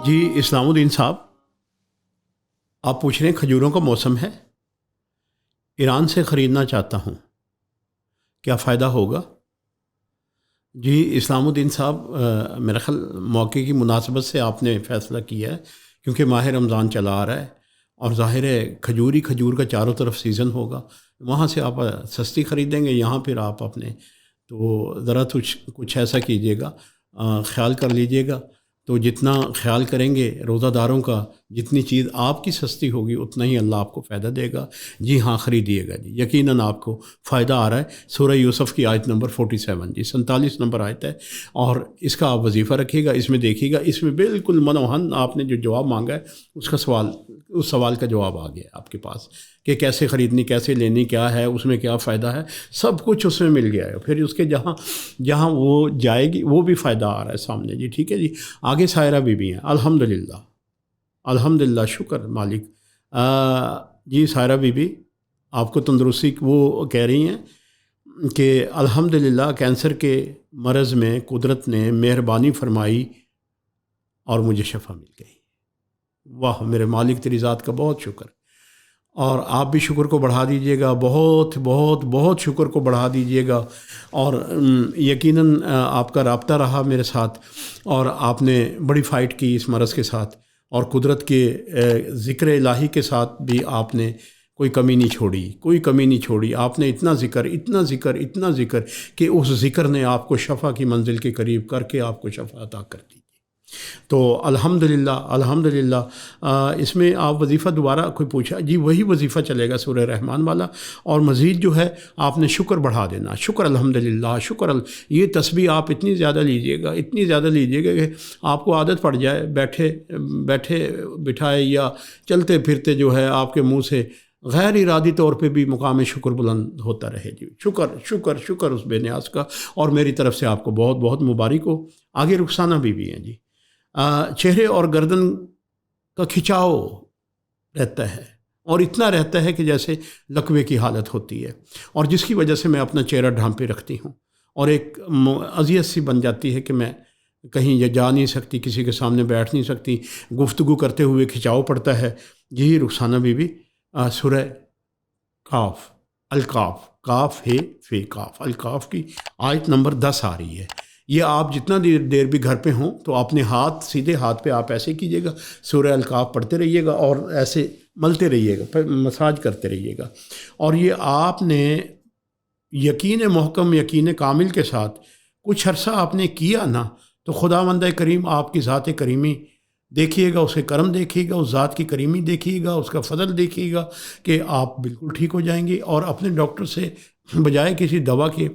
جی اسلام الدین صاحب، آپ پوچھ رہے ہیں کھجوروں کا موسم ہے، ایران سے خریدنا چاہتا ہوں، کیا فائدہ ہوگا؟ جی اسلام الدین صاحب، میرا خیال موقع کی مناسبت سے آپ نے فیصلہ کیا ہے، کیونکہ ماہ رمضان چلا آ رہا ہے اور ظاہر ہے کھجور کا چاروں طرف سیزن ہوگا، وہاں سے آپ سستی خریدیں گے، یہاں پھر آپ اپنے تو ذرا کچھ ایسا کیجیے گا، خیال کر لیجیے گا، تو جتنا خیال کریں گے روزہ داروں کا، جتنی چیز آپ کی سستی ہوگی اتنا ہی اللہ آپ کو فائدہ دے گا۔ جی ہاں خریدیے گا جی، یقیناً آپ کو فائدہ آ رہا ہے۔ سورہ یوسف کی آیت نمبر 47 جی 47 نمبر آیت ہے، اور اس کا آپ وظیفہ رکھیے گا، اس میں دیکھیے گا، اس میں بالکل منوہن آپ نے جو جواب مانگا ہے اس سوال کا جواب آ گیا آپ کے پاس، کہ کیسے خریدنی، کیسے لینی، کیا ہے اس میں، کیا فائدہ ہے، سب کچھ اس میں مل گیا ہے۔ پھر اس کے جہاں وہ جائے گی وہ بھی فائدہ آ رہا ہے سامنے جی، ٹھیک ہے جی۔ آگے سائرہ بی بی ہیں، الحمدللہ شکر مالک۔ جی سائرہ بی بی، آپ کو تندرستی، وہ کہہ رہی ہیں کہ الحمدللہ کینسر کے مرض میں قدرت نے مہربانی فرمائی اور مجھے شفا مل گئی۔ واہ میرے مالک، تیری ذات کا بہت شکر، اور آپ بھی شکر کو بڑھا دیجئے گا، بہت بہت بہت شکر کو بڑھا دیجئے گا، اور یقیناً آپ کا رابطہ رہا میرے ساتھ، اور آپ نے بڑی فائٹ کی اس مرض کے ساتھ، اور قدرت کے ذکر الہی کے ساتھ بھی آپ نے کوئی کمی نہیں چھوڑی، آپ نے اتنا ذکر کہ اس ذکر نے آپ کو شفا کی منزل کے قریب کر کے آپ کو شفا عطا کر دی۔ تو الحمدللہ اس میں آپ وظیفہ دوبارہ کوئی پوچھا جی، وہی وظیفہ چلے گا سورہ رحمان والا، اور مزید جو ہے آپ نے شکر بڑھا دینا، شکر الحمدللہ یہ تسبیح آپ اتنی زیادہ لیجئے گا کہ آپ کو عادت پڑ جائے، بیٹھے بٹھائے یا چلتے پھرتے جو ہے آپ کے منہ سے غیر ارادی طور پہ بھی مقام شکر بلند ہوتا رہے جی۔ شکر اس بے نیاز کا، اور میری طرف سے آپ کو بہت بہت مبارک ہو۔ آگے رخسانہ بی بی ہیں جی، چہرے اور گردن کا کھچاؤ رہتا ہے، اور اتنا رہتا ہے کہ جیسے لکوے کی حالت ہوتی ہے، اور جس کی وجہ سے میں اپنا چہرہ ڈھانپے رکھتی ہوں، اور ایک اذیت سی بن جاتی ہے کہ میں کہیں یہ جا نہیں سکتی، کسی کے سامنے بیٹھ نہیں سکتی، گفتگو کرتے ہوئے کھچاؤ پڑتا ہے۔ یہی رخسانہ بی بی سورہ کاف ہے فی کاف، الکاف کی آیت نمبر 10 آ رہی ہے۔ یہ آپ جتنا دیر بھی گھر پہ ہوں تو اپنے سیدھے ہاتھ پہ آپ ایسے کیجیے گا، سورہ الکاف پڑھتے رہیے گا، اور ایسے ملتے رہیے گا، پھر مساج کرتے رہیے گا، اور یہ آپ نے یقین محکم، یقین کامل کے ساتھ کچھ عرصہ آپ نے کیا نا، تو خداوند کریم آپ کی ذات کریمی دیکھیے گا، اس کے کرم دیکھیے گا، اس ذات کی کریمی دیکھیے گا، اس کا فضل دیکھیے گا، کہ آپ بالکل ٹھیک ہو جائیں گے، اور اپنے ڈاکٹر سے بجائے کسی دوا کے،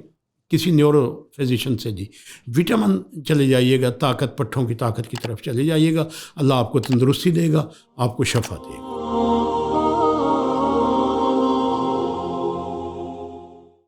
کسی نیورو فزیشین سے جی وٹامن چلے جائیے گا، پٹھوں کی طاقت کی طرف چلے جائیے گا، اللہ آپ کو تندرستی دے گا، آپ کو شفا دے گا۔